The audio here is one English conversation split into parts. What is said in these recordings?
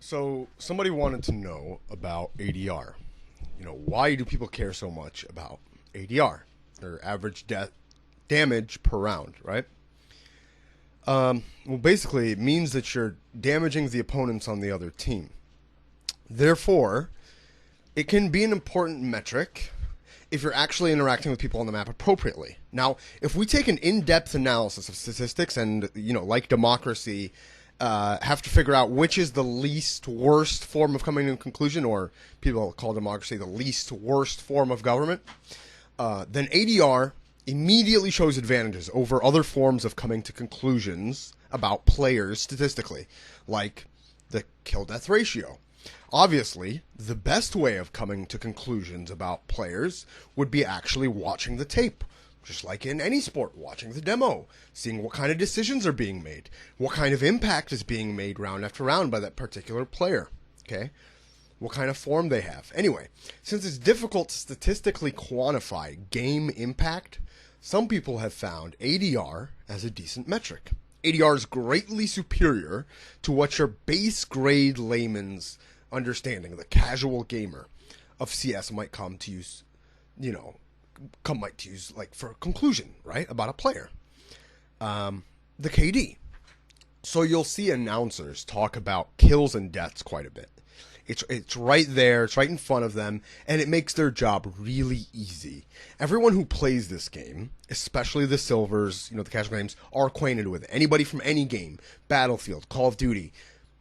So somebody wanted to know about ADR. Why do people care so much about ADR, or average damage per round, right? Well, basically, it means that you're damaging the opponents on the other team. Therefore, it can be an important metric if you're actually interacting with people on the map appropriately. Now, if we take an in-depth analysis of statistics and, like democracy, have to figure out which is the least worst form of coming to a conclusion, or people call democracy the least worst form of government, then ADR immediately shows advantages over other forms of coming to conclusions about players statistically, like the kill-death ratio. Obviously, the best way of coming to conclusions about players would be actually watching the tape. Just like in any sport, watching the demo, seeing what kind of decisions are being made, what kind of impact is being made round after round by that particular player, okay? What kind of form they have. Anyway, since it's difficult to statistically quantify game impact, some people have found ADR as a decent metric. ADR is greatly superior to what your base grade layman's understanding, the casual gamer of CS might come to use, like for a conclusion, right, about a player. The KD. So you'll see announcers talk about kills and deaths quite a bit. It's right there, it's right in front of them, and it makes their job really easy. Everyone who plays this game, especially the silvers, the casual games, are acquainted with it. Anybody from any game, Battlefield, Call of Duty,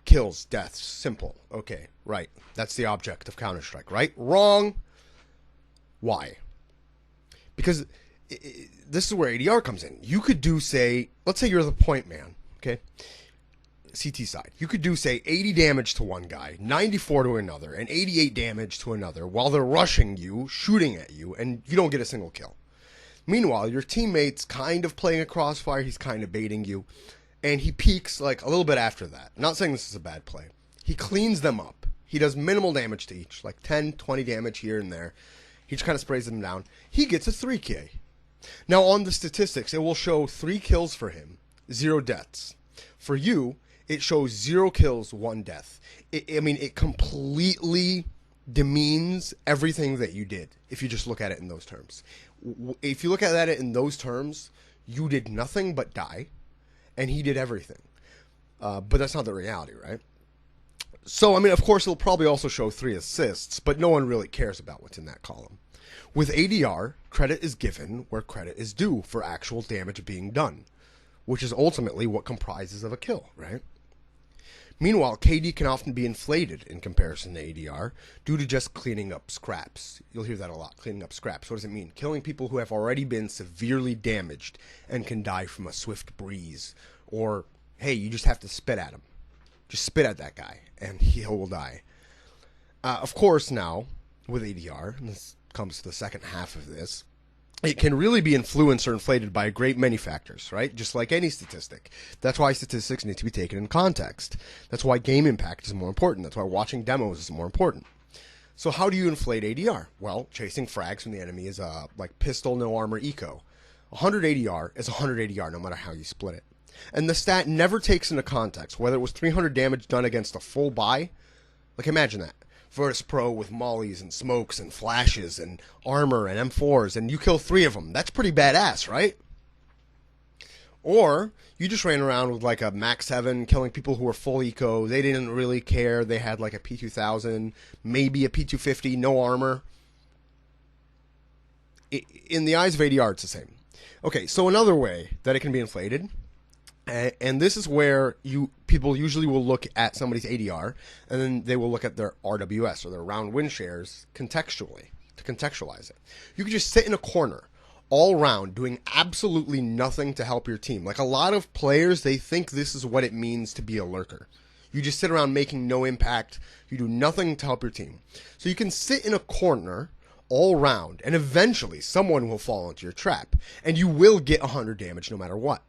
kills, deaths, simple. Okay, right. That's the object of Counter-Strike, right? Wrong. Why? Because this is where ADR comes in. You could do, let's say you're the point man, okay? CT side. You could do, 80 damage to one guy, 94 to another, and 88 damage to another while they're rushing you, shooting at you, and you don't get a single kill. Meanwhile, your teammate's kind of playing a crossfire, he's kind of baiting you, and he peaks like a little bit after that. I'm not saying this is a bad play. He cleans them up. He does minimal damage to each, like 10, 20 damage here and there. He just kind of sprays them down. He gets a 3K. Now, on the statistics, it will show 3 kills for him, 0 deaths. For you, it shows 0 kills, 1 death. It completely demeans everything that you did if you just look at it in those terms. If you look at it in those terms, you did nothing but die, and he did everything. But that's not the reality, right? So, of course, it'll probably also show 3 assists, but no one really cares about what's in that column. With ADR, credit is given where credit is due for actual damage being done, which is ultimately what comprises of a kill, right? Meanwhile, KD can often be inflated in comparison to ADR due to just cleaning up scraps. You'll hear that a lot, cleaning up scraps. What does it mean? Killing people who have already been severely damaged and can die from a swift breeze. Or, hey, you just have to spit at him. Just spit at that guy, and he will die. Of course, now, with ADR, and this comes to the second half of this, it can really be influenced or inflated by a great many factors, right? Just like any statistic. That's why statistics need to be taken in context. That's why game impact is more important. That's why watching demos is more important. So how do you inflate ADR? Well, chasing frags from the enemy is like pistol, no armor, eco. 100 ADR is 100 ADR no matter how you split it. And the stat never takes into context whether it was 300 damage done against a full buy. Like, imagine that. Virtus Pro with mollies and smokes and flashes and armor and M4s, and you kill 3 of them. That's pretty badass, right? Or you just ran around with like a Max 7 killing people who were full eco. They didn't really care. They had like a P2000, maybe a P250, no armor. In the eyes of ADR, it's the same. Okay, so another way that it can be inflated, and this is where people usually will look at somebody's ADR, and then they will look at their RWS, or their round win shares, contextually, to contextualize it. You could just sit in a corner all round doing absolutely nothing to help your team. Like a lot of players, they think this is what it means to be a lurker. You just sit around making no impact. You do nothing to help your team. So you can sit in a corner all round, and eventually someone will fall into your trap, and you will get 100 damage no matter what.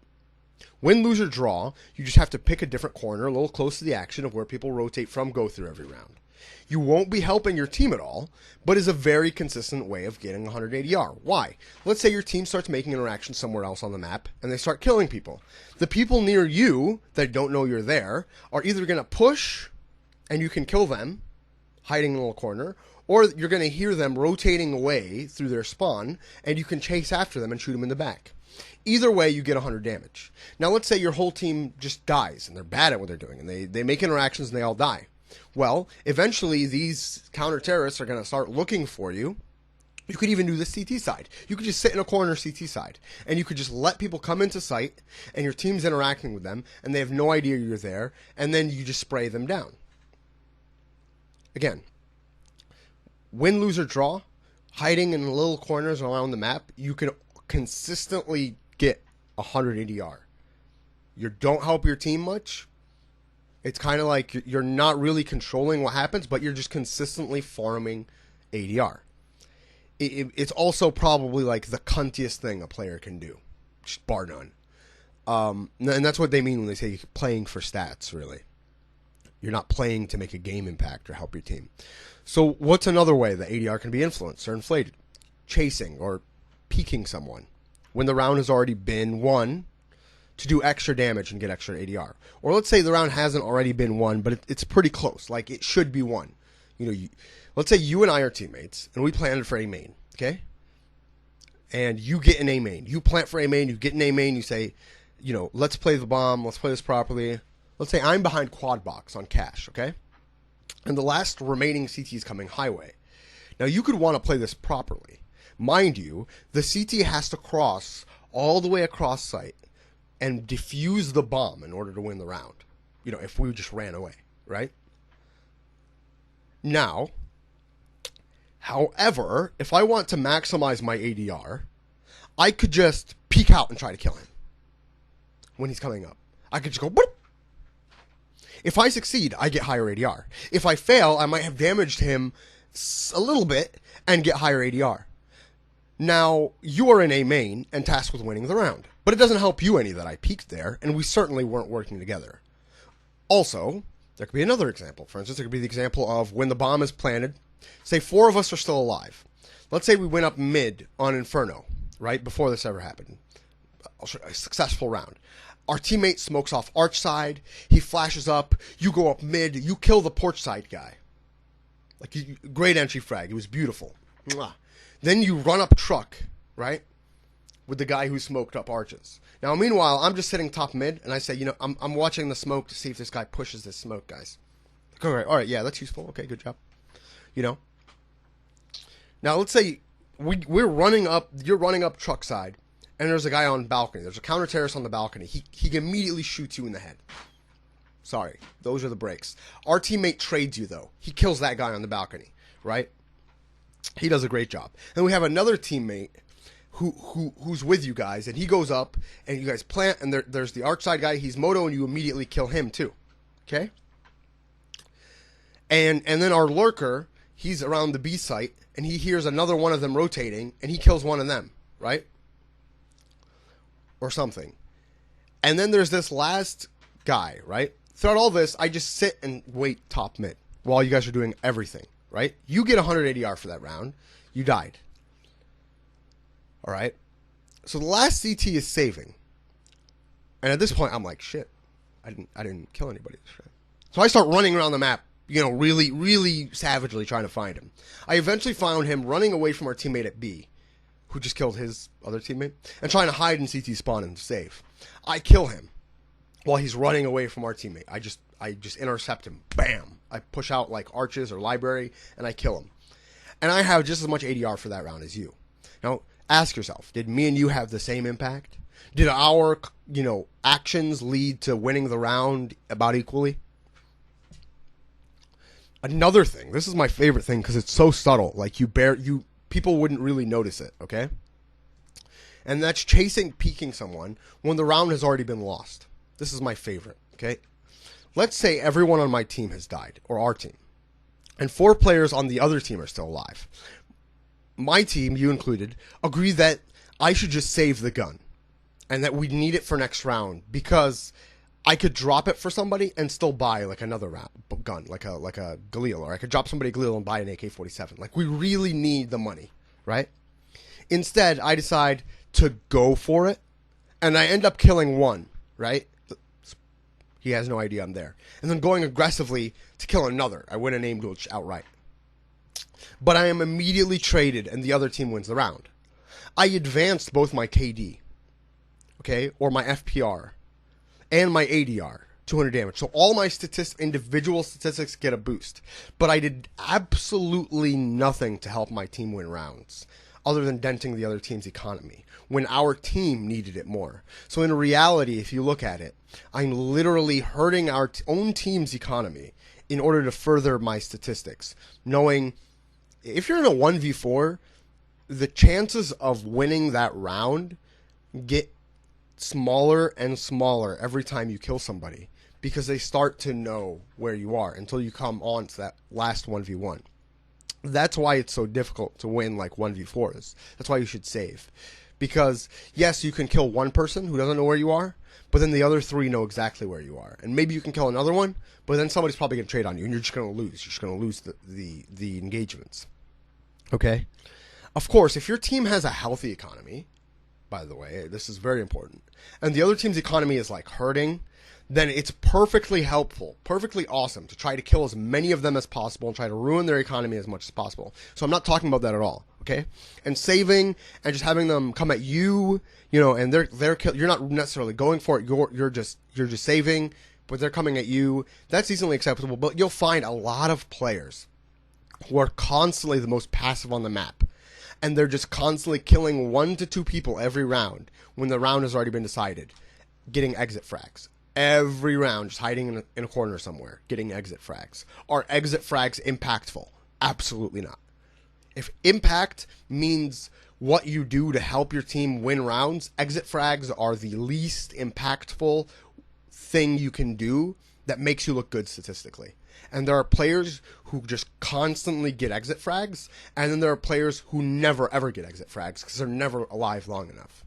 Win, lose, or draw, you just have to pick a different corner, a little close to the action of where people rotate from, go through every round. You won't be helping your team at all, but is a very consistent way of getting 100 ADR. Why? Let's say your team starts making interactions somewhere else on the map, and they start killing people. The people near you that don't know you're there are either going to push and you can kill them hiding in a little corner, or you're going to hear them rotating away through their spawn, and you can chase after them and shoot them in the back. Either way, you get 100 damage. Now, let's say your whole team just dies, and they're bad at what they're doing, and they make interactions and they all die. Well, eventually, these counter-terrorists are going to start looking for you. You could even do the CT side. You could just sit in a corner CT side, and you could just let people come into sight, and your team's interacting with them, and they have no idea you're there, and then you just spray them down. Again, win, lose, or draw, hiding in little corners around the map, you can consistently get 100 ADR. You don't help your team much. It's kind of like you're not really controlling what happens, but you're just consistently farming ADR. It's also probably like the cuntiest thing a player can do, just bar none. And that's what they mean when they say playing for stats, really. You're not playing to make a game impact or help your team. So what's another way that ADR can be influenced or inflated? Chasing or peeking someone when the round has already been won to do extra damage and get extra ADR. Or let's say the round hasn't already been won, but it's pretty close. Like, it should be won. Let's say you and I are teammates, and we planted for A main, okay? And you get an A main. You plant for A main, you get an A main, you say, let's play the bomb, let's play this properly. Let's say I'm behind quad box on cash, okay? And the last remaining CT is coming highway. Now, you could want to play this properly. Mind you, the CT has to cross all the way across site and defuse the bomb in order to win the round. If we just ran away, right? Now, however, if I want to maximize my ADR, I could just peek out and try to kill him when he's coming up. I could just go, boop. If I succeed, I get higher ADR. If I fail, I might have damaged him a little bit and get higher ADR. Now, you are in A main and tasked with winning the round. But it doesn't help you any that I peeked there, and we certainly weren't working together. Also, there could be another example. For instance, there could be the example of when the bomb is planted. Say 4 of us are still alive. Let's say we went up mid on Inferno, right, before this ever happened. A successful round. Our teammate smokes off arch side. He flashes up. You go up mid. You kill the porch side guy. Great entry frag. It was beautiful. Mwah. Then you run up truck, right, with the guy who smoked up arches. Now, meanwhile, I'm just sitting top mid, and I say, I'm watching the smoke to see if this guy pushes this smoke, guys. All right, yeah, that's useful. Okay, good job. Now, let's say we're running up. You're running up truck side. And there's a guy on balcony. There's a counter-terrorist on the balcony. He immediately shoots you in the head. Sorry. Those are the breaks. Our teammate trades you, though. He kills that guy on the balcony, right? He does a great job. And we have another teammate who's with you guys, and he goes up, and you guys plant, and there's the arch side guy. He's moto, and you immediately kill him, too. Okay? And then our lurker, he's around the B site, and he hears another one of them rotating, and he kills one of them, right? Or something. And then there's this last guy, right? Throughout all this, I just sit and wait top mid while you guys are doing everything, right? You get 100 ADR for that round. You died. All right? So the last CT is saving. And at this point, I'm like, shit. I didn't kill anybody. So I start running around the map, really, really savagely trying to find him. I eventually found him running away from our teammate at B, who just killed his other teammate, and trying to hide in CT spawn and save. I kill him while he's running away from our teammate. I just intercept him. Bam! I push out like arches or library, and I kill him. And I have just as much ADR for that round as you. Now, ask yourself, did me and you have the same impact? Did our, actions lead to winning the round about equally? Another thing, this is my favorite thing because it's so subtle. Like, people wouldn't really notice it, okay? And that's peeking someone when the round has already been lost. This is my favorite, okay? Let's say everyone on my team has died, or our team, and 4 players on the other team are still alive. My team, you included, agree that I should just save the gun, and that we need it for next round, because I could drop it for somebody and still buy like another gun, like a Galil, or I could drop somebody a Galil and buy an AK-47. Like, we really need the money, right? Instead, I decide to go for it, and I end up killing one, right? He has no idea I'm there. And then going aggressively to kill another. I win an aim duel outright. But I am immediately traded and the other team wins the round. I advanced both my KD, okay, or my FPR, and my ADR, 200 damage. So all my individual statistics get a boost. But I did absolutely nothing to help my team win rounds, other than denting the other team's economy, when our team needed it more. So in reality, if you look at it, I'm literally hurting our own team's economy in order to further my statistics, knowing if you're in a 1v4, the chances of winning that round get smaller and smaller every time you kill somebody, because they start to know where you are until you come on to that last 1v1. That's why it's so difficult to win like 1v4s. That's why you should save. Because, yes, you can kill one person who doesn't know where you are, but then the other three know exactly where you are. And maybe you can kill another one, but then somebody's probably going to trade on you, and you're just going to lose. You're just going to lose the engagements. Okay? Of course, if your team has a healthy economy, by the way, this is very important, and the other team's economy is like hurting, then it's perfectly helpful, perfectly awesome to try to kill as many of them as possible and try to ruin their economy as much as possible. So I'm not talking about that at all, okay? And saving and just having them come at you, you know, and you're not necessarily going for it. You're just saving, but they're coming at you. That's easily acceptable. But you'll find a lot of players who are constantly the most passive on the map, and they're just constantly killing 1 to 2 people every round when the round has already been decided, getting exit frags. Every round, just hiding in a corner somewhere, getting exit frags. Are exit frags impactful? Absolutely not. If impact means what you do to help your team win rounds, exit frags are the least impactful thing you can do that makes you look good statistically. And there are players who just constantly get exit frags, and then there are players who never ever get exit frags because they're never alive long enough.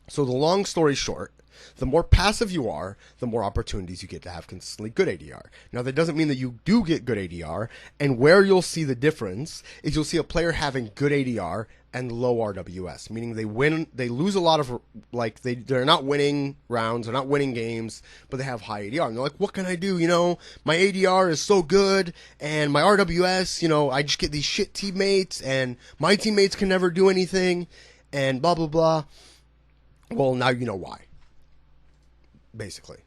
So the long story short, the more passive you are, the more opportunities you get to have consistently good ADR. Now, that doesn't mean that you do get good ADR, and where you'll see the difference is you'll see a player having good ADR and low RWS, meaning they lose a lot of, like, they're not winning rounds, they're not winning games, but they have high ADR. And they're like, what can I do? You know, my ADR is so good, and my RWS, you know, I just get these shit teammates, and my teammates can never do anything, and blah, blah, blah. Well, now you know why. Basically.